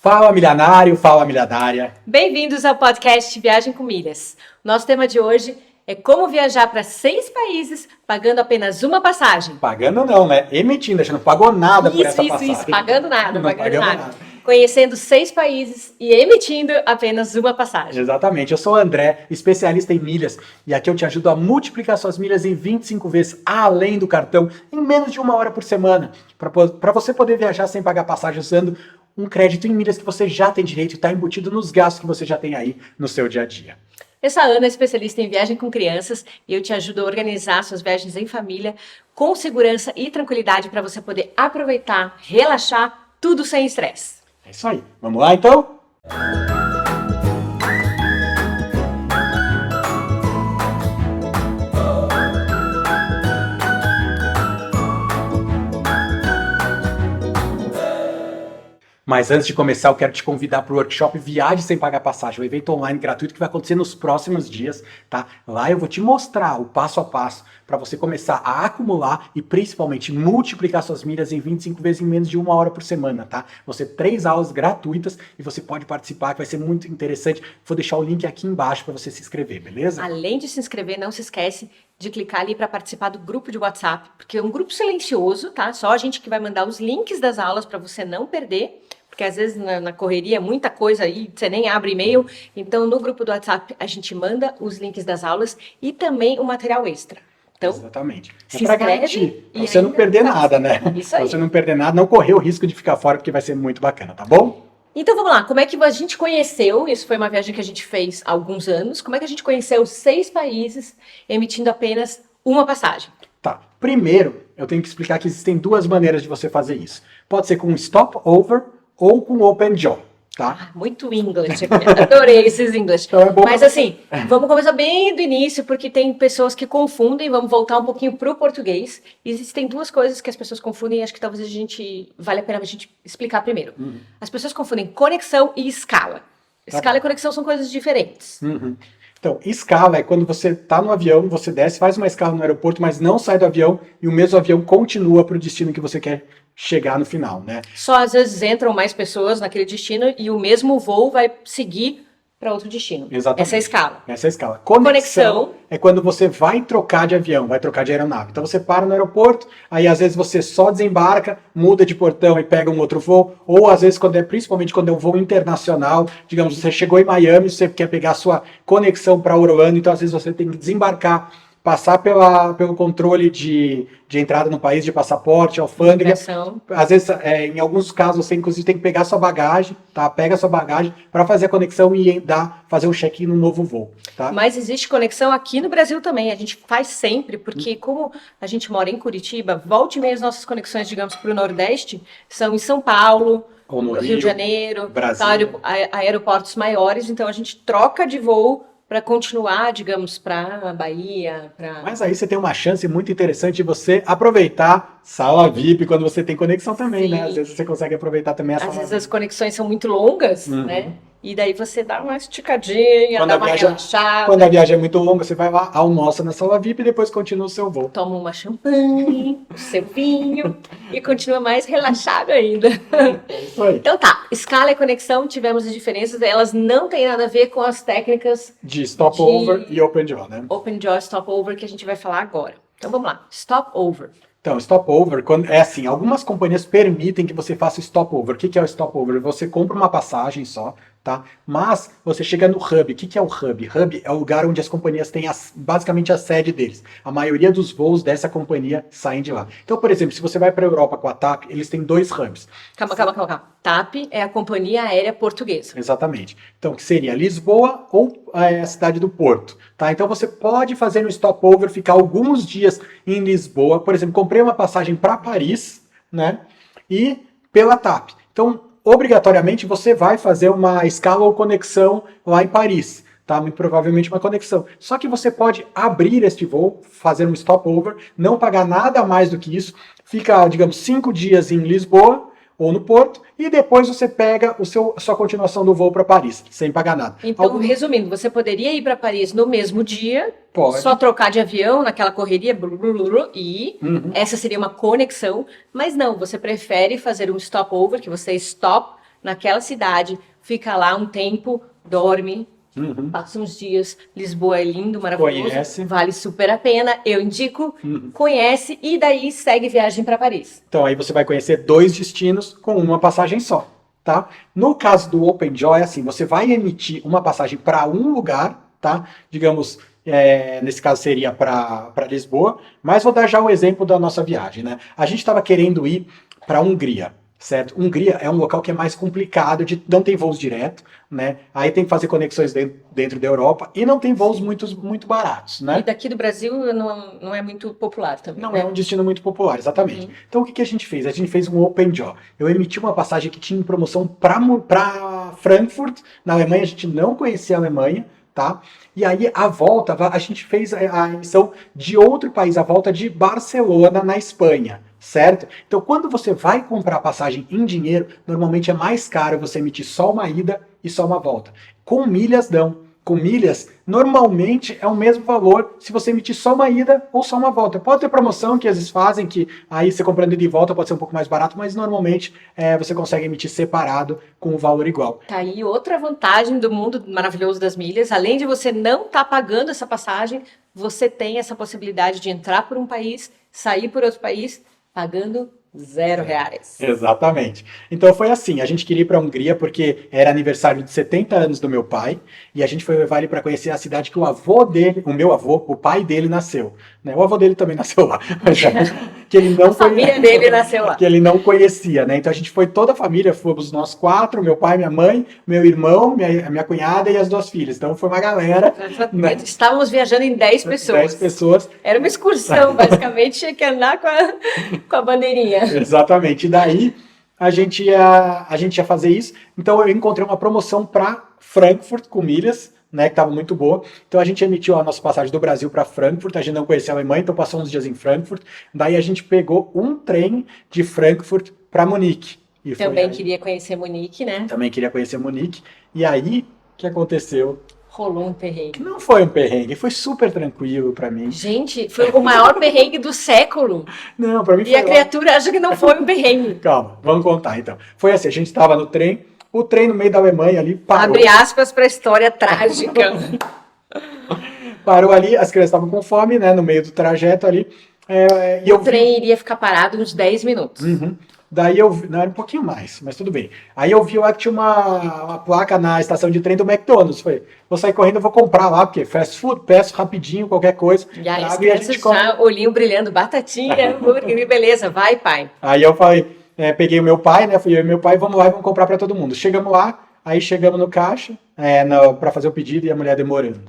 Fala milionário, fala milionária. Bem-vindos ao podcast Viagem com Milhas. Nosso tema de hoje é como viajar para 6 países pagando apenas uma passagem. Pagando não, né? Emitindo, a gente não pagou nada por essa passagem. Isso, pagando nada, Não pagando pagamos nada. Conhecendo 6 países e emitindo apenas uma passagem. Exatamente, eu sou o André, especialista em milhas, e aqui eu te ajudo a multiplicar suas milhas em 25 vezes além do cartão, em menos de 1 hora por semana, para você poder viajar sem pagar passagem usando um crédito em milhas que você já tem direito e está embutido nos gastos que você já tem aí no seu dia a dia. Eu sou a Ana, especialista em viagem com crianças, e eu te ajudo a organizar suas viagens em família com segurança e tranquilidade para você poder aproveitar, relaxar, tudo sem estresse. É isso aí, vamos lá então? Mas antes de começar, eu quero te convidar para o workshop Viagem Sem Pagar Passagem, um evento online gratuito que vai acontecer nos próximos dias, tá? Lá eu vou te mostrar o passo a passo para você começar a acumular e principalmente multiplicar suas milhas em 25 vezes em menos de 1 hora por semana, tá? Vão ser 3 aulas gratuitas e você pode participar, que vai ser muito interessante. Vou deixar o link aqui embaixo para você se inscrever, beleza? Além de se inscrever, não se esquece de clicar ali para participar do grupo de WhatsApp, porque é um grupo silencioso, tá? Só a gente que vai mandar os links das aulas para você não perder. Porque às vezes na correria é muita coisa aí, você nem abre e-mail. Então no grupo do WhatsApp a gente manda os links das aulas e também o material extra. Então, exatamente. É se para inscreve garantir, e pra você não perder nada, né? Isso aí. Pra você não perder nada, não correr o risco de ficar fora, porque vai ser muito bacana, tá bom? Então vamos lá, como é que a gente conheceu, isso foi uma viagem que a gente fez há alguns anos, como é que a gente conheceu 6 países emitindo apenas uma passagem? Tá, primeiro eu tenho que explicar que existem 2 maneiras de você fazer isso. Pode ser com um stopover ou com Open Jaw, tá? Muito English aqui, adorei esses English. Então é bom. Mas assim, vamos começar bem do início, porque tem pessoas que confundem, vamos voltar um pouquinho pro português. Existem 2 coisas que as pessoas confundem e acho que talvez vale a pena a gente explicar primeiro. As pessoas confundem conexão e escala. Escala e conexão são coisas diferentes. Então, escala é quando você está no avião, você desce, faz uma escala no aeroporto, mas não sai do avião e o mesmo avião continua para o destino que você quer chegar no final, né? Só às vezes entram mais pessoas naquele destino e o mesmo voo vai seguir para outro destino. Exatamente. Essa é a escala. Essa é a escala. Conexão é quando você vai trocar de avião, vai trocar de aeronave. Então você para no aeroporto, aí às vezes você só desembarca, muda de portão e pega um outro voo, ou às vezes principalmente quando é um voo internacional, digamos, você chegou em Miami, você quer pegar a sua conexão para Orlando, então às vezes você tem que desembarcar, passar pelo controle de entrada no país, de passaporte, alfândega. Migração. Às vezes, em alguns casos, você inclusive tem que pegar sua bagagem, tá? Pega sua bagagem para fazer a conexão e fazer o check-in no novo voo, tá? Mas existe conexão aqui no Brasil também, a gente faz sempre, porque como a gente mora em Curitiba, volte e meia as nossas conexões, digamos, para o Nordeste, são em São Paulo, ou no Rio de Janeiro, Brasil. Aeroportos maiores, então a gente troca de voo para continuar, digamos, para a Bahia. Mas aí você tem uma chance muito interessante de você aproveitar sala VIP quando você tem conexão também, né? Às vezes você consegue aproveitar também a sala Às vezes VIP. as conexões são muito longas, né? E daí você dá uma esticadinha, dá uma relaxada. Quando a viagem é muito longa, você vai lá, almoça na sala VIP e depois continua o seu voo. Toma uma champanhe, o seu vinho e continua mais relaxado ainda. É isso aí. Então tá, escala e conexão, tivemos as diferenças, elas não têm nada a ver com as técnicas De stopover e open jaw, né? Open Jaw, stopover, que a gente vai falar agora. Então vamos lá, stopover. Então, stopover, é assim, algumas companhias permitem que você faça stopover. O que é o stopover? Você compra uma passagem só, tá? Mas você chega no hub. O que é o hub? Hub é o lugar onde as companhias têm basicamente a sede deles. A maioria dos voos dessa companhia saem de lá. Então, por exemplo, se você vai para a Europa com a TAP, eles têm 2 hubs. Calma. TAP é a companhia aérea portuguesa. Exatamente. Então, que seria Lisboa ou a cidade do Porto, tá? Então, você pode fazer um stopover, ficar alguns dias em Lisboa. Por exemplo, comprei uma passagem para Paris, né? E pela TAP. Então, obrigatoriamente, você vai fazer uma escala ou conexão lá em Paris, tá? Muito provavelmente uma conexão. Só que você pode abrir este voo, fazer um stopover, não pagar nada mais do que isso, fica, digamos, 5 dias em Lisboa ou no Porto, e depois você pega a sua continuação do voo para Paris, sem pagar nada. Então, resumindo, você poderia ir para Paris no mesmo dia, Pode. só trocar de avião, naquela correria, e essa seria uma conexão, mas não, você prefere fazer um stopover, que você stop naquela cidade, fica lá um tempo, dorme, passa uns dias. Lisboa é lindo, maravilhoso, Conhece. vale super a pena. Eu indico, Uhum. conhece e daí segue viagem para Paris. Então aí você vai conhecer 2 destinos com uma passagem só, tá? No caso do OpenJoy, é assim, você vai emitir uma passagem para um lugar, tá? Digamos, nesse caso seria para Lisboa, mas vou dar já o exemplo da nossa viagem, né? A gente estava querendo ir para a Hungria, certo? Hungria é um local que é mais complicado, não tem voos direto, né? Aí tem que fazer conexões dentro da Europa e não tem voos muito baratos, né? E daqui do Brasil não é muito popular também, Não né? é um destino muito popular, exatamente. Então o que a gente fez? A gente fez um Open Jaw. Eu emiti uma passagem que tinha em promoção para Frankfurt, na Alemanha. A gente não conhecia a Alemanha, tá? E aí a volta, a gente fez a emissão de outro país, a volta de Barcelona, na Espanha, certo? Então quando você vai comprar passagem em dinheiro, normalmente é mais caro você emitir só uma ida e só uma volta. Com milhas não. Com milhas, normalmente é o mesmo valor se você emitir só uma ida ou só uma volta. Pode ter promoção que às vezes fazem, que aí você comprando ida e volta pode ser um pouco mais barato, mas normalmente você consegue emitir separado com o valor igual. Tá aí outra vantagem do mundo maravilhoso das milhas. Além de você não estar pagando essa passagem, você tem essa possibilidade de entrar por um país, sair por outro país, pagando R$0. Exatamente. Então foi assim, a gente queria ir para a Hungria porque era aniversário de 70 anos do meu pai e a gente foi levar ele para conhecer a cidade que o avô dele, o meu avô, o pai dele nasceu. Né? O avô dele também nasceu lá, mas que ele não A família dele nasceu lá. Que ele não conhecia, né? Então a gente foi toda a família, fomos nós 4, meu pai, minha mãe, meu irmão, minha cunhada e as 2 filhas. Então foi uma galera. Né? Estávamos viajando em 10 pessoas. 10 pessoas. Era uma excursão, basicamente, tinha que andar com a bandeirinha. Exatamente. E daí a gente ia fazer isso. Então eu encontrei uma promoção para Frankfurt com milhas, né, que estava muito boa. Então a gente emitiu a nossa passagem do Brasil para Frankfurt. A gente não conhecia a Alemanha, então passou uns dias em Frankfurt. Daí a gente pegou um trem de Frankfurt para Munique. E também queria conhecer Munique, né? Também queria conhecer Munique. E aí, o que aconteceu? Rolou um perrengue. Não foi um perrengue, foi super tranquilo pra mim. Gente, foi o maior perrengue do século. Não, pra mim foi. E a criatura acha que não foi um perrengue. Calma, vamos contar então. Foi assim, a gente estava no trem, o trem no meio da Alemanha ali parou. Abre aspas pra história trágica. Parou ali, as crianças estavam com fome, né, no meio do trajeto ali. O trem iria ficar parado uns 10 minutos. Uhum. Daí eu vi, não, era um pouquinho mais, mas tudo bem. Aí eu vi lá que tinha uma placa na estação de trem do McDonald's. Falei, vou sair correndo, vou comprar lá, porque fast food, peço rapidinho, qualquer coisa. E aí as crianças já, olhinho brilhando, batatinha, hambúrguer, beleza, vai pai. Aí eu falei, peguei o meu pai, né, fui eu e meu pai, vamos lá e vamos comprar para todo mundo. Chegamos lá, aí chegamos no caixa, para fazer o pedido e a mulher demorando.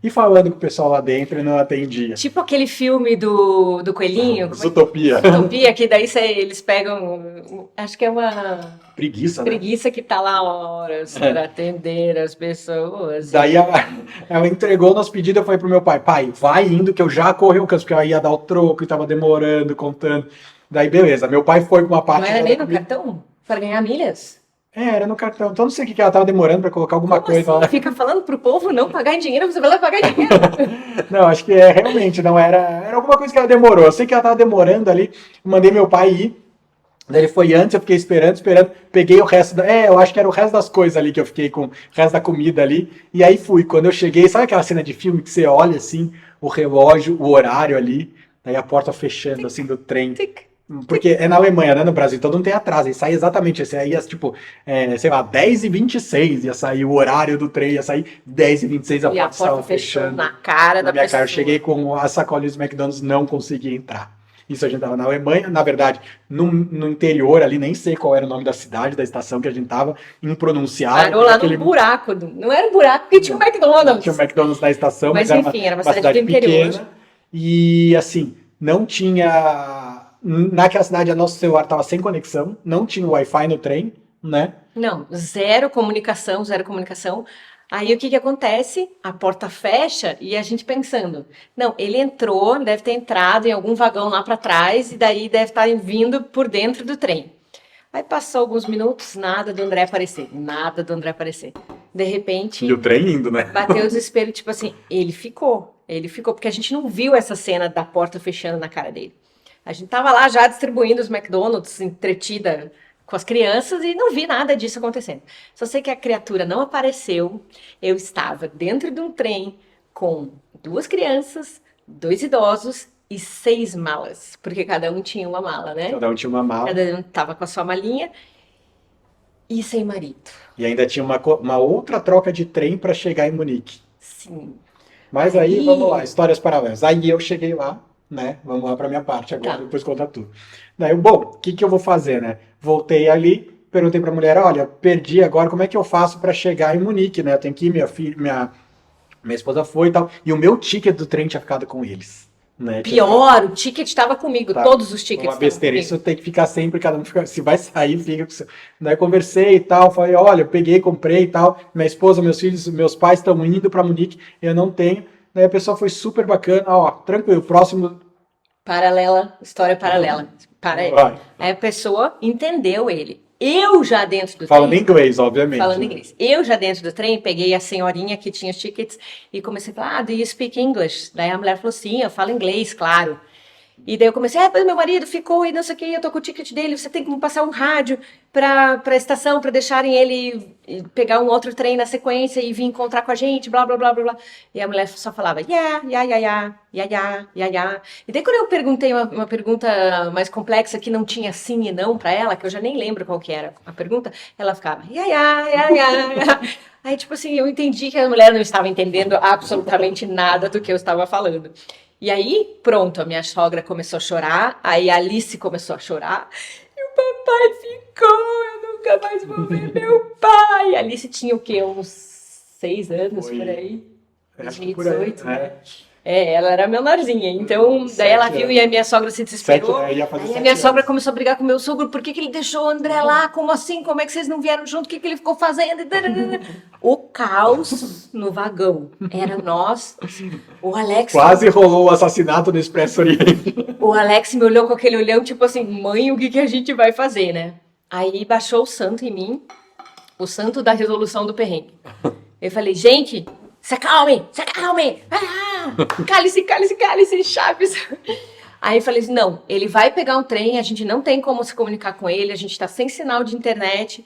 E falando com o pessoal lá dentro e não atendia. Tipo aquele filme do coelhinho. Zootopia. Zootopia, que daí eles pegam, acho que é uma... Preguiça, né? Preguiça que tá lá horas para atender as pessoas. Daí ela entregou o nosso pedido, eu falei pro meu pai, vai indo que eu já corri o canso, porque ela ia dar o troco e tava demorando, contando. Daí beleza, meu pai foi com uma parte... Não era nem no cartão? Para ganhar milhas? Era no cartão. Então não sei o que ela tava demorando para colocar alguma coisa assim? lá. Fica falando pro povo não pagar em dinheiro, você vai lá pagar em dinheiro. Não, acho que realmente não era alguma coisa que ela demorou. Eu sei que ela tava demorando ali, mandei meu pai ir. Daí ele foi antes, eu fiquei esperando, peguei o resto eu acho que era o resto das coisas ali que eu fiquei com o resto da comida ali. E aí fui. Quando eu cheguei, sabe aquela cena de filme que você olha assim, o relógio, o horário ali, daí a porta fechando assim do trem. Porque é na Alemanha, né? No Brasil, então não tem atraso. E sai exatamente assim. Aí ia, tipo, sei lá, 10h26 ia sair o horário do trem, ia sair 10h26, a porta estava fechando. Na cara da minha pessoa. Cara, eu cheguei com a sacolinha dos McDonald's, não consegui entrar. Isso a gente tava na Alemanha, na verdade, no interior ali, nem sei qual era o nome da cidade, da estação que a gente tava, impronunciável. Parou lá no buraco. Não era um buraco, porque tinha um McDonald's. Tinha um McDonald's na estação, mas enfim, era uma cidade pequena. E assim, não tinha... Naquela cidade, a nosso celular estava sem conexão, não tinha Wi-Fi no trem, né? Não, zero comunicação. Aí o que acontece? A porta fecha e a gente pensando, não, ele entrou, deve ter entrado em algum vagão lá para trás e daí deve estar vindo por dentro do trem. Aí passou alguns minutos, nada do André aparecer. De repente... E o trem indo, né? Bateu o desespero, tipo assim, ele ficou, porque a gente não viu essa cena da porta fechando na cara dele. A gente tava lá já distribuindo os McDonald's, entretida com as crianças e não vi nada disso acontecendo. Só sei que a criatura não apareceu. Eu estava dentro de um trem com 2 crianças, 2 idosos e 6 malas, porque cada um tinha uma mala, né? Cada um tinha uma mala. Cada um tava com a sua malinha e sem marido. E ainda tinha uma outra troca de trem para chegar em Munique. Sim. Mas aí, Aí- vamos lá, histórias paralelas. Aí eu cheguei lá, né? Vamos lá para minha parte agora, Tá. depois conta tudo. Daí, bom, o que que eu vou fazer, né? Voltei ali, perguntei para a mulher, olha, perdi agora, como é que eu faço para chegar em Munique, né? Eu tenho que ir, minha filha, minha esposa foi e tal. E o meu ticket do trem tinha ficado com eles, né? Pior, o ticket estava comigo, Tá. todos os tickets Uma estavam besteira, comigo. isso tem que ficar sempre, cada um fica, se vai sair, fica com seu. Daí conversei e tal, falei, olha, eu peguei, comprei e tal, minha esposa, meus filhos, meus pais estão indo para Munique, eu não tenho. Daí a pessoa foi super bacana, ó, tranquilo, próximo. Paralela, história paralela. Para ele. Vai. Aí a pessoa entendeu ele. Eu já dentro do Falando trem, inglês, obviamente. falando inglês. Eu já dentro do trem, peguei a senhorinha que tinha os tickets e comecei a falar, do you speak English? Daí a mulher falou, sim, eu falo inglês, claro. E daí eu comecei, mas meu marido ficou e não sei o que, eu tô com o ticket dele, você tem que me passar um rádio pra estação, pra deixarem ele pegar um outro trem na sequência e vir encontrar com a gente, blá, blá, blá, blá, blá. E a mulher só falava, yeah, yeah, yeah, yeah, yeah, yeah, yeah, yeah. E daí quando eu perguntei uma pergunta mais complexa que não tinha sim e não pra ela, que eu já nem lembro qual que era a pergunta, ela ficava, yeah, yeah, yeah, yeah, yeah. Aí, tipo assim, eu entendi que a mulher não estava entendendo absolutamente nada do que eu estava falando. E aí, pronto, a minha sogra começou a chorar, aí a Alice começou a chorar, e o papai ficou, eu nunca mais vou ver meu pai. A Alice tinha o quê? Uns 6 anos Foi. por aí? Acho que por aí, 2018, né? né? É, ela era menorzinha, então daí ela 7 viu anos. e a minha sogra se desesperou. 7, ia fazer Aí a 7 minha sogra anos. começou a brigar com o meu sogro, por que que ele deixou o André lá? Como assim? Como é que vocês não vieram junto? O que que ele ficou fazendo? O caos no vagão. Era nós, o Alex. Quase rolou o assassinato no Expresso Oriente. O Alex me olhou com aquele olhão, tipo assim, mãe, o que que a gente vai fazer, né? Aí baixou o santo em mim, o santo da resolução do perrengue. Eu falei, gente, se acalme, se acalme. Cálice, cálice, cálice, Chaves. Aí eu falei assim, não, ele vai pegar um trem, a gente não tem como se comunicar com ele, a gente tá sem sinal de internet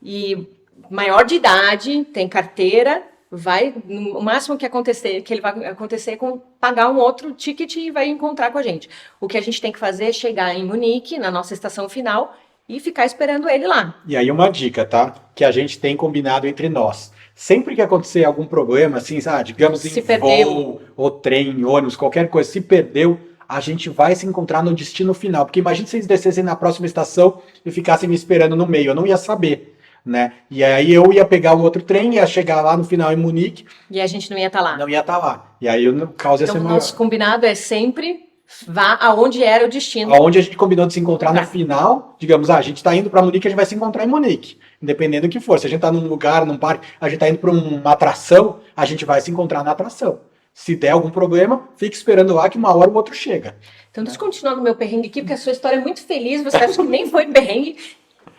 e maior de idade, tem carteira, vai, o máximo que acontecer, que ele vai acontecer é com pagar um outro ticket e vai encontrar com a gente. O que a gente tem que fazer é chegar em Munique, na nossa estação final, e ficar esperando ele lá. E aí uma dica, tá? Que a gente tem combinado entre nós. Sempre que acontecer algum problema, assim, digamos Se em perdeu. voo, ou trem, ônibus, qualquer coisa, se perdeu, a gente vai se encontrar no destino final. Porque imagina se eles descessem na próxima estação e ficassem me esperando no meio, eu não ia saber, né? E aí eu ia pegar um outro trem, ia chegar lá no final em Munique, E a gente não ia estar lá. não ia estar lá. E aí o caos ia Então, ser o maior. nosso combinado é sempre vá aonde era o destino. Aonde a gente combinou de se encontrar no Tá. final, digamos, a gente está indo para Munique, a gente vai se encontrar em Munique, independente do que for. Se a gente está num lugar, num parque, a gente está indo para uma atração, a gente vai se encontrar na atração. Se der algum problema, fique esperando lá que uma hora o outro chega. Então, descontinuando meu perrengue aqui, porque a sua história é muito feliz, você acha que nem foi perrengue.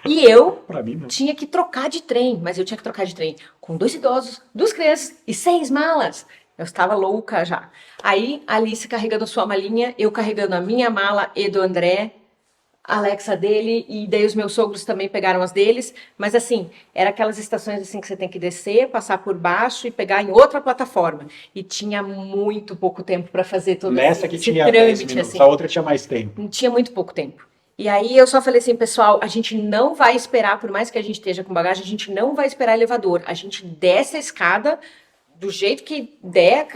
E eu Para mim, não. tinha que trocar de trem, mas eu tinha que trocar de trem com 2 idosos, 2 crianças e 6 malas. Eu estava louca já. Aí, a Alice carregando sua malinha, eu carregando a minha mala e do André, a Alexa dele, e daí os meus sogros também pegaram as deles. Mas assim, era aquelas estações assim que você tem que descer, passar por baixo e pegar em outra plataforma. E tinha muito pouco tempo para fazer todo Nessa que esse tinha 10 trâmite, minutos, assim. a outra tinha mais tempo. Tinha muito pouco tempo. E aí eu só falei assim, pessoal, a gente não vai esperar, por mais que a gente esteja com bagagem, a gente não vai esperar elevador. A gente desce a escada do jeito que der,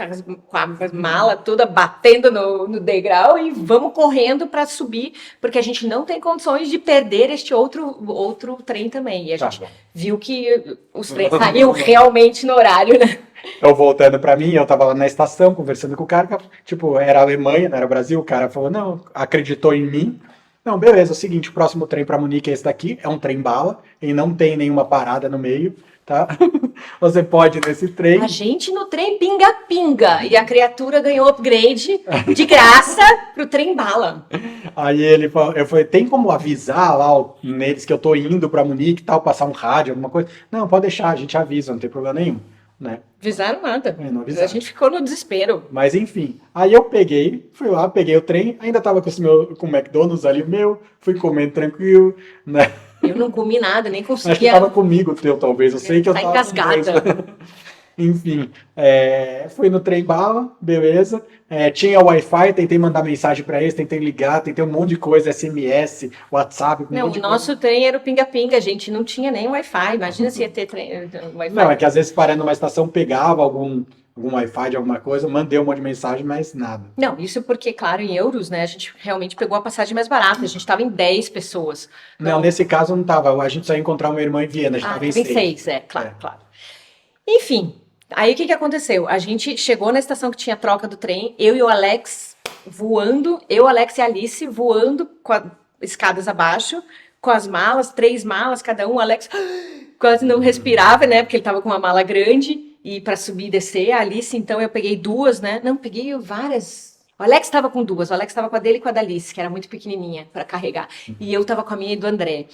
com a mala toda batendo no degrau e vamos correndo para subir, porque a gente não tem condições de perder este outro trem também. E a Tá gente bom. viu que os trens saíam realmente no horário, né? Eu voltando para mim, eu tava lá na estação conversando com o cara, tipo, era Alemanha, não era Brasil, o cara falou, não, acreditou em mim. Não, beleza, é o seguinte, o próximo trem para Munique é esse daqui, é um trem bala, e não tem nenhuma parada no meio, tá? Você pode ir nesse trem. A gente no trem pinga-pinga e a criatura ganhou upgrade de graça pro trem bala. Aí ele falou, eu falei, tem como avisar lá neles que eu tô indo para Munique e tal, passar um rádio, alguma coisa? Não, pode deixar, a gente avisa, não tem problema nenhum, né? Avisaram nada. Não avisaram. A gente ficou no desespero. Mas enfim, aí eu peguei, fui lá, peguei o trem, ainda tava com o McDonald's ali meu, fui comendo tranquilo, né? Eu não comi nada, nem Acho que conseguia. tava comigo o teu, talvez. Eu sei que eu Tá tava com dois. engasgada. Enfim, fui no trem bala, beleza. Tinha Wi-Fi, tentei mandar mensagem pra eles, tentei ligar, tentei um monte de coisa, SMS, WhatsApp, um Não, monte o de coisa. nosso trem era o pinga-pinga, gente. Não tinha nem Wi-Fi. Imagina se ia ter Wi-Fi. Não, é que às vezes parando numa estação pegava algum Wi-Fi de alguma coisa, mandei um monte de mensagem, mas nada. Não, isso porque, claro, em euros, né? A gente realmente pegou a passagem mais barata. A gente estava em 10 pessoas. Não, nesse caso não tava. A gente só ia encontrar uma irmã em Viena, a gente tava em tava em 6. 6, claro, É. claro. Enfim, aí o que que aconteceu? A gente chegou na estação que tinha troca do trem, eu e o Alex voando, eu, Alex e a Alice voando com as escadas abaixo, com as malas, 3 malas cada um, o Alex quase não respirava, né, porque ele tava com uma mala grande, e para subir e descer, a Alice, então eu peguei 2, né, não, peguei várias. O Alex estava com 2, o Alex estava com a dele e com a da Alice, que era muito pequenininha para carregar, e eu tava com a minha e do André.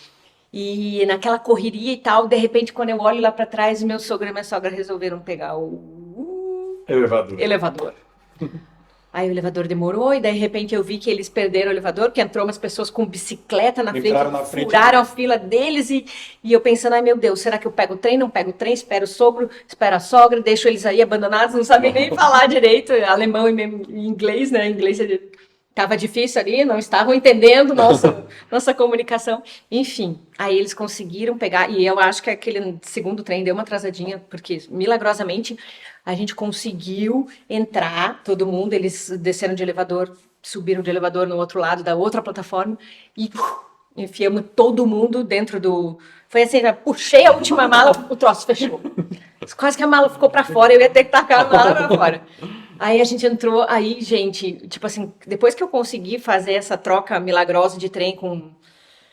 E naquela correria e tal, de repente, quando eu olho lá pra trás, meu sogro e minha sogra resolveram pegar o Elevador. elevador. Aí o elevador demorou e daí, de repente, eu vi que eles perderam o elevador, porque entrou umas pessoas com bicicleta na frente, Entraram na frente furaram a fila deles e eu pensando, ai meu Deus, será que eu pego o trem? Não pego o trem, espero o sogro, espero a sogra, deixo eles aí abandonados, não sabem nem falar direito alemão e inglês, né? Inglês tava difícil ali, não estavam entendendo nossa comunicação. Enfim, aí eles conseguiram pegar, e eu acho que aquele segundo trem deu uma atrasadinha, porque milagrosamente a gente conseguiu entrar, todo mundo, eles desceram de elevador, subiram de elevador no outro lado da outra plataforma e enfiamos todo mundo dentro do... Foi assim, já puxei a última mala, o troço fechou. Quase que a mala ficou pra fora, eu ia ter que tacar a mala pra fora. Aí a gente entrou, aí, gente, tipo assim, depois que eu consegui fazer essa troca milagrosa de trem com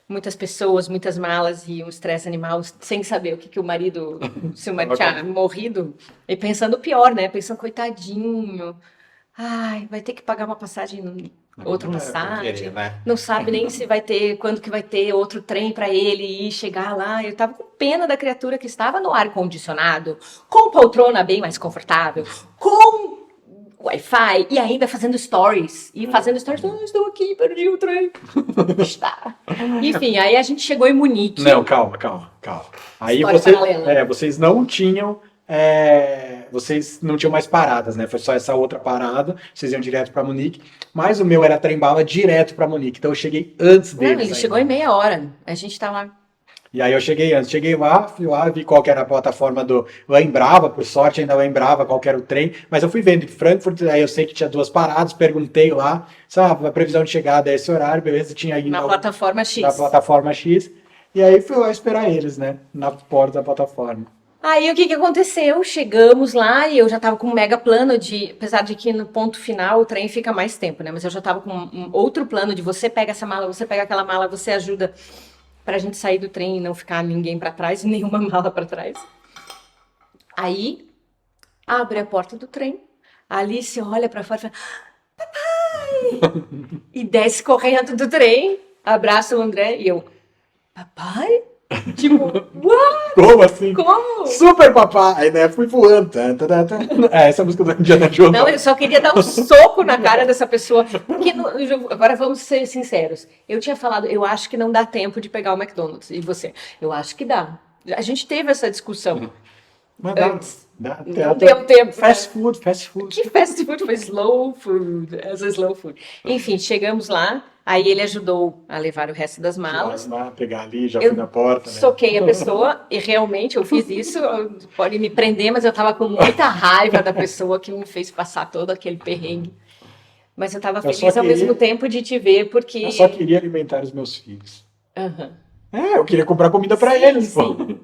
muitas pessoas, muitas malas e um estresse animal, sem saber o que, que o marido, se o marido tinha morrido, e pensando o pior, né? Pensando, coitadinho, ai, vai ter que pagar uma passagem, outra passagem, não sabe nem se vai ter, quando que vai ter outro trem para ele ir chegar lá. Eu tava com pena da criatura que estava no ar-condicionado, com poltrona bem mais confortável, com Wi-Fi e ainda fazendo stories. E fazendo stories, estou aqui, perdi o trem. Está. Enfim, aí a gente chegou em Munique. Não, calma. Aí vocês não tinham. Vocês não tinham mais paradas, né? Foi só essa outra parada. Vocês iam direto para Munique. Mas o meu era trem-bala direto para Munique. Então eu cheguei antes deles. Não, ele chegou em meia hora. A gente tá lá. E aí eu cheguei antes, fui lá, vi qual que era a plataforma eu lembrava, por sorte ainda lembrava qual que era o trem, mas eu fui vendo em Frankfurt, aí eu sei que tinha 2 paradas, perguntei lá, sabe, a previsão de chegada é esse horário, beleza, tinha aí na plataforma X. Na plataforma X, e aí fui lá esperar eles, né, na porta da plataforma. Aí o que que aconteceu? Chegamos lá e eu já tava com um mega plano apesar de que no ponto final o trem fica mais tempo, né, mas eu já tava com um outro plano de você pega essa mala, você pega aquela mala, você ajuda pra gente sair do trem e não ficar ninguém pra trás e nenhuma mala pra trás. Aí, abre a porta do trem, a Alice olha pra fora e fala, papai! E desce correndo do trem, abraça o André e eu, papai? Tipo, what? Como assim? Como? Super papai, né? Fui voando. Essa música do Indiana Jones. Não, eu só queria dar um soco na cara dessa pessoa. Porque, agora vamos ser sinceros. Eu tinha falado, eu acho que não dá tempo de pegar o McDonald's. E você? Eu acho que dá. A gente teve essa discussão. Mas antes. Não deu tempo. Fast food. Que fast food? Foi slow food. Essa slow food. Enfim, chegamos lá. Aí ele ajudou a levar o resto das malas. Lá, pegar ali, já fui na porta. Né? Soquei a pessoa e realmente eu fiz isso. Pode me prender, mas eu tava com muita raiva da pessoa que me fez passar todo aquele perrengue. Mas eu tava feliz ao mesmo tempo de te ver, porque... Eu só queria alimentar os meus filhos. Uhum. Eu queria comprar comida pra eles. Sim. Pô.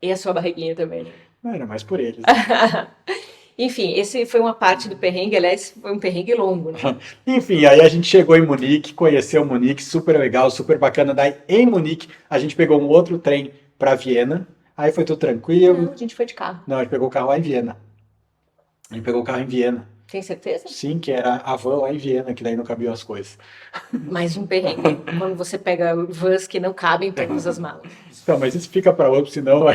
E a sua barriguinha também, né? Não, era mais por eles. Enfim, esse foi uma parte do perrengue, aliás, foi um perrengue longo, né? Enfim, aí a gente chegou em Munique, conheceu Munique, super legal, super bacana. Daí, em Munique, a gente pegou um outro trem para Viena. Aí foi tudo tranquilo. Não, a gente foi de carro. Não, a gente pegou o carro lá em Viena. A gente pegou o carro em Viena. Tem certeza? Sim, que era a van lá em Viena, que daí não cabiam as coisas. Mais um perrengue, quando você pega vans que não cabem todas as malas. Então, mas isso fica para outro, senão...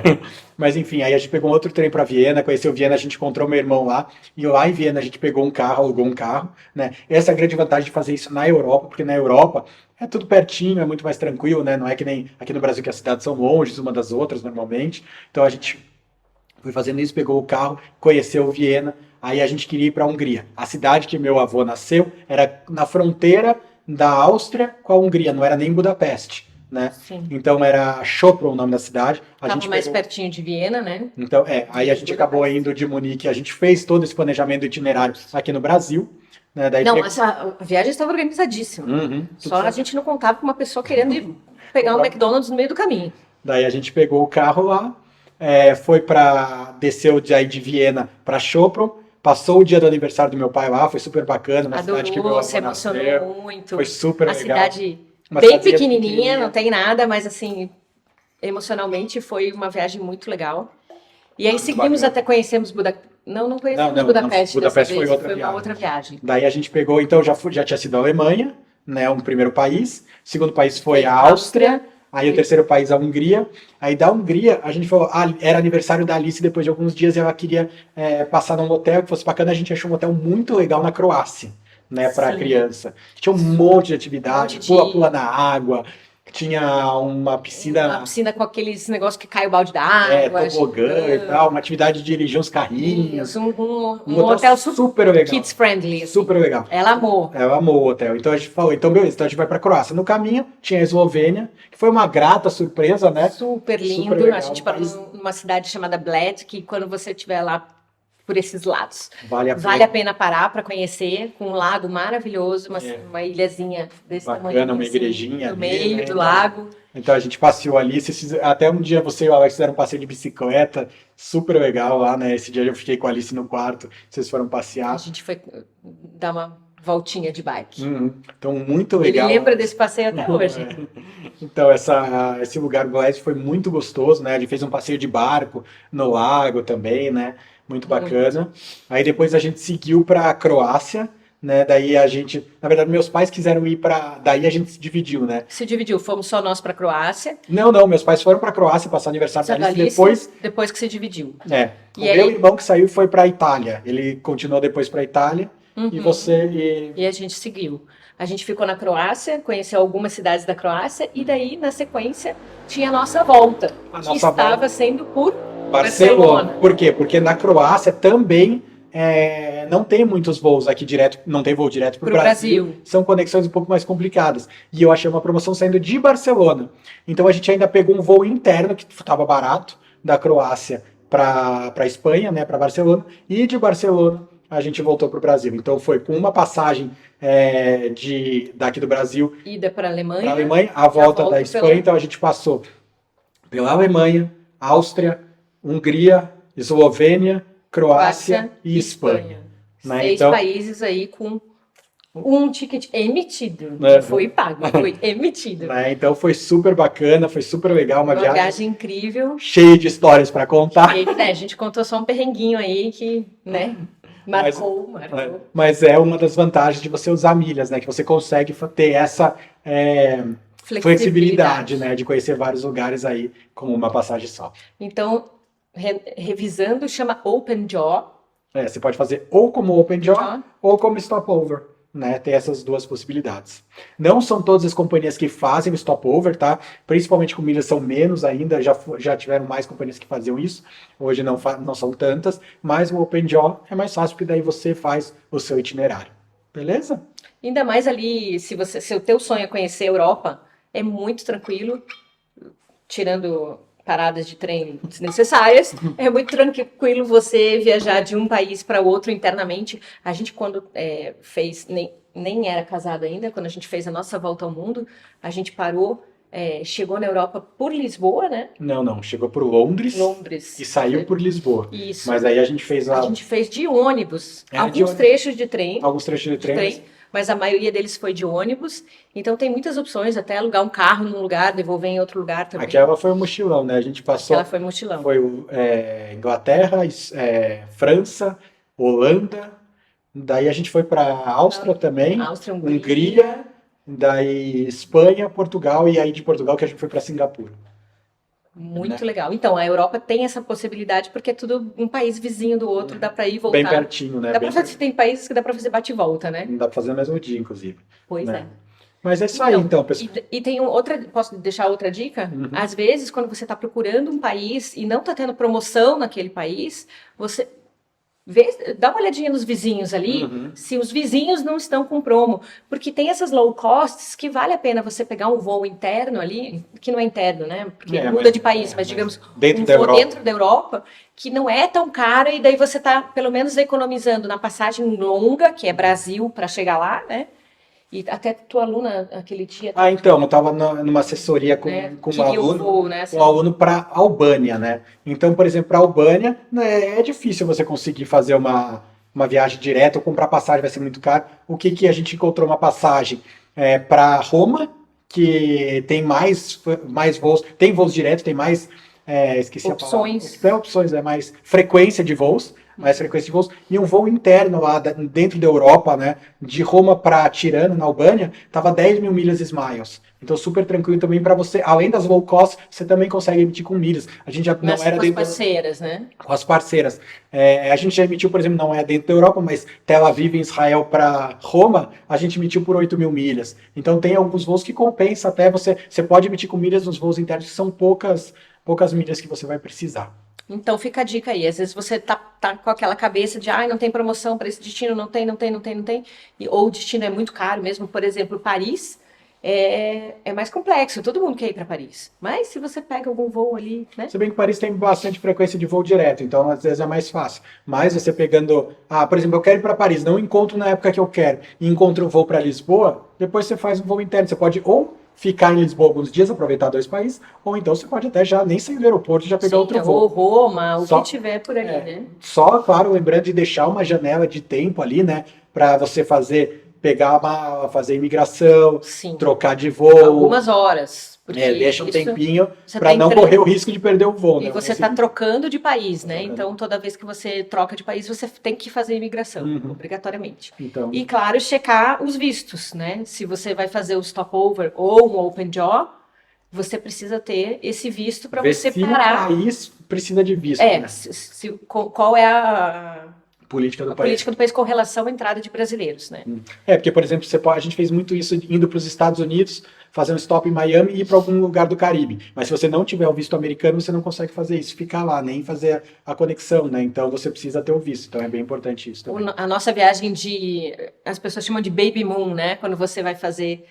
Mas enfim, aí a gente pegou um outro trem para Viena, conheceu Viena, a gente encontrou meu irmão lá, e lá em Viena a gente pegou um carro, alugou um carro, né? Essa é a grande vantagem de fazer isso na Europa, porque na Europa É tudo pertinho, é muito mais tranquilo, né? Não é que nem aqui no Brasil que as cidades são longe uma das outras normalmente. Então a gente foi fazendo isso, pegou o carro, conheceu Viena, aí a gente queria ir para a Hungria. A cidade que meu avô nasceu era na fronteira da Áustria com a Hungria, não era nem Budapeste, né? Sim. Então era Sopron o nome da cidade. A Tava gente mais pegou... pertinho de Viena, né? Então, aí a gente acabou Budapeste. indo de Munique, a gente fez todo esse planejamento do itinerário aqui no Brasil, né? Daí Não, pegou... essa a viagem estava organizadíssima. Uhum, tudo Só a certo. gente não contava com uma pessoa querendo ir pegar um McDonald's no meio do caminho. Daí a gente pegou o carro lá, foi para desceu de Viena para Sopron, passou o dia do aniversário do meu pai lá, foi super bacana, na cidade que meu Adorou, avô se emocionou nasceu, muito. foi super A legal. cidade Uma bem cidadezinha pequenininha, não tem nada, mas assim, emocionalmente foi uma viagem muito legal. E aí Muito seguimos bacana. até conhecemos Budapeste. Não conhecemos Não, Budapeste dessa Budapeste foi vez, outra foi uma viagem. outra viagem. Daí a gente pegou, então já tinha sido a Alemanha, né, um primeiro país, o segundo país foi a Áustria, aí o terceiro país a Hungria, aí da Hungria a gente falou, era aniversário da Alice depois de alguns dias e ela queria passar num hotel que fosse bacana, a gente achou um hotel muito legal na Croácia, né, para Sim. criança. Tinha um monte de atividade, Um monte de- pula-pula na água, tinha uma piscina... Uma piscina com aqueles negócios que cai o balde d'água. tobogã e tal, uma atividade de dirigir uns carrinhos. Isso, um Um hotel super legal. kids friendly. Assim. Super legal. Ela amou. Ela amou o hotel. Então a gente falou, então beleza, então a gente vai pra Croácia. No caminho tinha a Eslovênia, que foi uma grata surpresa, né? Super lindo. Super legal, A gente um parou país- numa cidade chamada Bled, que quando você estiver lá por esses lados, Vale a pena. vale a pena parar para conhecer, com um lago maravilhoso, É. uma ilhazinha desse Bacana, tamanho. uma assim, igrejinha no ali, meio né? do lago. Então a gente passeou ali. Até um dia você e o Alex fizeram um passeio de bicicleta, super legal lá, né? Esse dia eu fiquei com a Alice no quarto, vocês foram A passear. gente foi dar uma voltinha de bike. Então, muito Ele legal. lembra desse passeio até hoje. Então, esse lugar Bled foi muito gostoso, né? A gente fez um passeio de barco no lago também, né? Muito bacana. Aí depois a gente seguiu para a Croácia, né? Daí a gente, na verdade, meus pais quiseram ir para, daí a gente se dividiu, né? Se dividiu, fomos só nós para Croácia. Não, meus pais foram para a Croácia passar aniversário da Alice, Depois que se dividiu. o E meu aí- irmão que saiu foi para a Itália. Ele continuou depois para a Itália e Uhum. você E a gente seguiu. A gente ficou na Croácia, conheceu algumas cidades da Croácia e daí, na sequência, tinha a nossa volta, A que nossa estava volta. sendo por Barcelona. Por quê? Porque na Croácia também não tem muitos voos aqui direto, não tem voo direto para o Pro Brasil. Brasil. São conexões um pouco mais complicadas. E eu achei uma promoção saindo de Barcelona. Então a gente ainda pegou um voo interno que estava barato da Croácia para Espanha, né, para Barcelona, e de Barcelona a gente voltou para o Brasil. Então foi com uma passagem daqui do Brasil ida para a Alemanha. para a Alemanha, a volta volta da Espanha, pela- então a gente passou pela Alemanha, Áustria, Hungria, Eslovênia, Croácia e Espanha. Né? 6 Então, países aí com um ticket emitido. É. Não foi pago, foi emitido. né? Então foi super bacana, foi super legal, uma Uma viagem viagem incrível. cheia de histórias para contar. E, né, a gente contou só um perrenguinho aí que, né, marcou. Mas é uma das vantagens de você usar milhas, né? Que você consegue ter essa flexibilidade, né? De conhecer vários lugares aí com uma passagem só. Então, revisando, chama Open Jaw. Você pode fazer ou como Open Jaw ou como Stopover, né? Tem essas duas possibilidades. Não são todas as companhias que fazem o Stopover, tá? Principalmente com milhas são menos ainda, já tiveram mais companhias que faziam isso. Hoje não são tantas, mas o Open Jaw é mais fácil, porque daí você faz o seu itinerário. Beleza? Ainda mais ali, se o teu sonho é conhecer a Europa, é muito tranquilo, tirando paradas de trem desnecessárias, é muito tranquilo você viajar de um país para outro internamente. A gente, quando fez, nem era casado ainda, quando a gente fez a nossa volta ao mundo, a gente parou, chegou na Europa por Lisboa, né? Não, chegou por Londres Londres. e saiu por Lisboa. Isso. Mas aí a gente fez A gente fez de ônibus, de alguns ônibus. trechos de trem, alguns trechos de trem. mas a maioria deles foi de ônibus. Então tem muitas opções, até alugar um carro num lugar, devolver em outro lugar também. Aquela foi um mochilão, né? A gente passou. Aquela foi mochilão. Foi Inglaterra, França, Holanda. Daí a gente foi para Áustria também, Áustria, Hungria, daí Espanha, Portugal e aí de Portugal que a gente foi para Singapura. Muito legal. Então, a Europa tem essa possibilidade porque é tudo um país vizinho do outro, dá para ir e voltar. Bem pertinho, né? Tem países que dá para fazer bate e volta, né? Não dá para fazer no mesmo dia, inclusive. Pois né? Mas é isso aí, então, pessoal. E tem outra, posso deixar outra dica? Às vezes, quando você está procurando um país e não está tendo promoção naquele país, você dá uma olhadinha nos vizinhos ali, se os vizinhos não estão com promo. Porque tem essas low costs que vale a pena você pegar um voo interno ali, que não é interno, né? Porque muda de país, mas digamos, dentro um voo dentro da Europa, que não é tão caro, e daí você está, pelo menos, economizando na passagem longa, que é Brasil, para chegar lá, né? E até tua aluna, aquele dia... Então, eu estava numa assessoria com um aluno, um aluno para Albânia, né? Então, por exemplo, para Albânia, né, é difícil você conseguir fazer uma viagem direta, ou comprar passagem vai ser muito caro. O que a gente encontrou uma passagem para Roma, que tem mais voos, tem voos diretos, tem mais, esqueci opções. A palavra. Não é opções, é mais frequência de voos. Mais frequência de voos, e um voo interno lá dentro da Europa, né, de Roma para Tirano, na Albânia, tava 10 mil milhas Smiles. Então, super tranquilo também para você, além das low cost, você também consegue emitir com milhas. A gente já não era com as parceiras, né? Com as parceiras. A gente já emitiu, por exemplo, não é dentro da Europa, mas Tel Aviv, em Israel, para Roma, a gente emitiu por 8 mil milhas. Então, tem alguns voos que compensa até você pode emitir com milhas nos voos internos, que são poucas milhas que você vai precisar. Então fica a dica aí, às vezes você tá com aquela cabeça de não tem promoção para esse destino, não tem, ou o destino é muito caro mesmo, por exemplo, Paris é mais complexo, todo mundo quer ir para Paris, mas se você pega algum voo ali, né? Se bem que Paris tem bastante frequência de voo direto, então às vezes é mais fácil, mas você pegando, por exemplo, eu quero ir para Paris, não encontro na época que eu quero, e encontro um voo para Lisboa, depois você faz um voo interno, você pode ou ficar em Lisboa alguns dias, aproveitar 2 países, ou então você pode até já nem sair do aeroporto e já pegar outro voo. Ou Roma, o que tiver por ali, né? Só, claro, lembrando de deixar uma janela de tempo ali, né, para você pegar fazer imigração, trocar de voo. Algumas horas. Deixa um tempinho para não correr o risco de perder o voo. E você está trocando de país, né? Então, toda vez que você troca de país, você tem que fazer imigração, obrigatoriamente. Então... E, claro, checar os vistos, né? Se você vai fazer o stopover ou um open jaw, você precisa ter esse visto para você parar. O país precisa de visto, né? Qual é a política do país com relação à entrada de brasileiros, né? Porque, por exemplo, a gente fez muito isso indo para os Estados Unidos, fazer um stop em Miami e ir para algum lugar do Caribe. Mas se você não tiver o visto americano, você não consegue fazer isso, ficar lá, nem fazer a conexão, né? Então você precisa ter o visto. Então é bem importante isso também. A nossa viagem as pessoas chamam de baby moon, né? Quando você vai fazer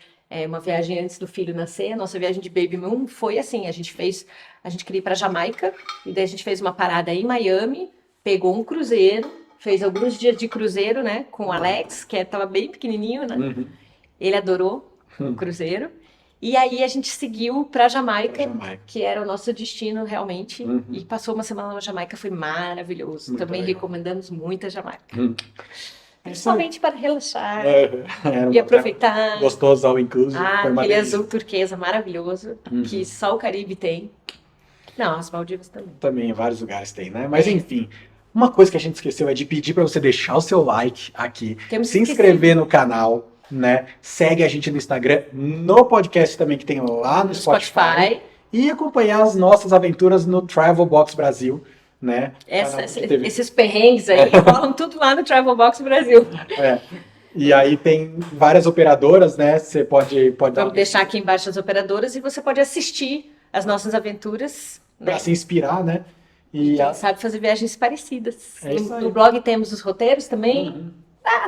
uma viagem antes do filho nascer, a nossa viagem de baby moon foi assim, a gente queria ir para Jamaica, e daí a gente fez uma parada em Miami, pegou um cruzeiro, fez alguns dias de cruzeiro, né? Com o Alex, que estava bem pequenininho, né? Ele adorou o cruzeiro. E aí a gente seguiu para Jamaica, que era o nosso destino realmente, e passou uma semana na Jamaica, foi maravilhoso. Muito Também legal. recomendamos muito a Jamaica. Principalmente para relaxar e aproveitar. Gostoso, all inclusive. Aquele azul turquesa maravilhoso, que só o Caribe tem. Não, as Maldivas também. Também, em vários lugares tem, né? Mas enfim, uma coisa que a gente esqueceu é de pedir para você deixar o seu like aqui, se inscrever no canal, né? Segue a gente no Instagram, no podcast também que tem lá no Spotify. E acompanhar as nossas aventuras no Travel Box Brasil, né? Esses perrengues aí rolam tudo lá no Travel Box Brasil. E aí tem várias operadoras, né? Você pode Vamos deixar aqui embaixo as operadoras e você pode assistir as nossas aventuras. Para se inspirar, né? E quem sabe fazer viagens parecidas. No blog temos os roteiros também.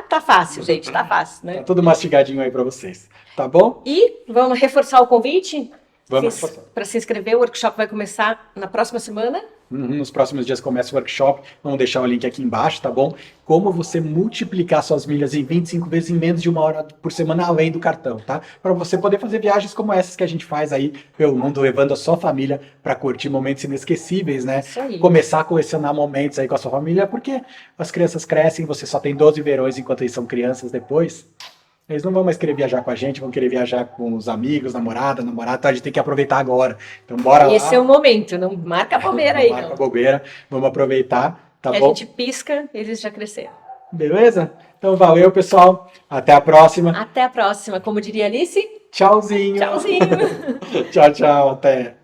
Tá fácil, gente, tá fácil, né? Tá tudo mastigadinho aí para vocês, tá bom? E vamos reforçar o convite? Vamos reforçar. Para se inscrever, o workshop vai começar na próxima semana. Nos próximos dias começa o workshop, vamos deixar o link aqui embaixo, tá bom? Como você multiplicar suas milhas em 25 vezes em menos de 1 hora por semana, além do cartão, tá? Para você poder fazer viagens como essas que a gente faz aí pelo mundo, levando a sua família para curtir momentos inesquecíveis, né? Isso aí. Começar a colecionar momentos aí com a sua família, porque as crianças crescem, você só tem 12 verões enquanto eles são crianças depois. Eles não vão mais querer viajar com a gente, vão querer viajar com os amigos, namorada, então a gente tem que aproveitar agora. Então bora lá. Esse é o momento, não marca a bobeira aí, não. Marca a bobeira, vamos aproveitar, tá bom? A gente pisca, eles já cresceram. Beleza? Então valeu, pessoal. Até a próxima. Até a próxima. Como diria Alice? Tchauzinho. Tchauzinho. Tchau, tchau. Até.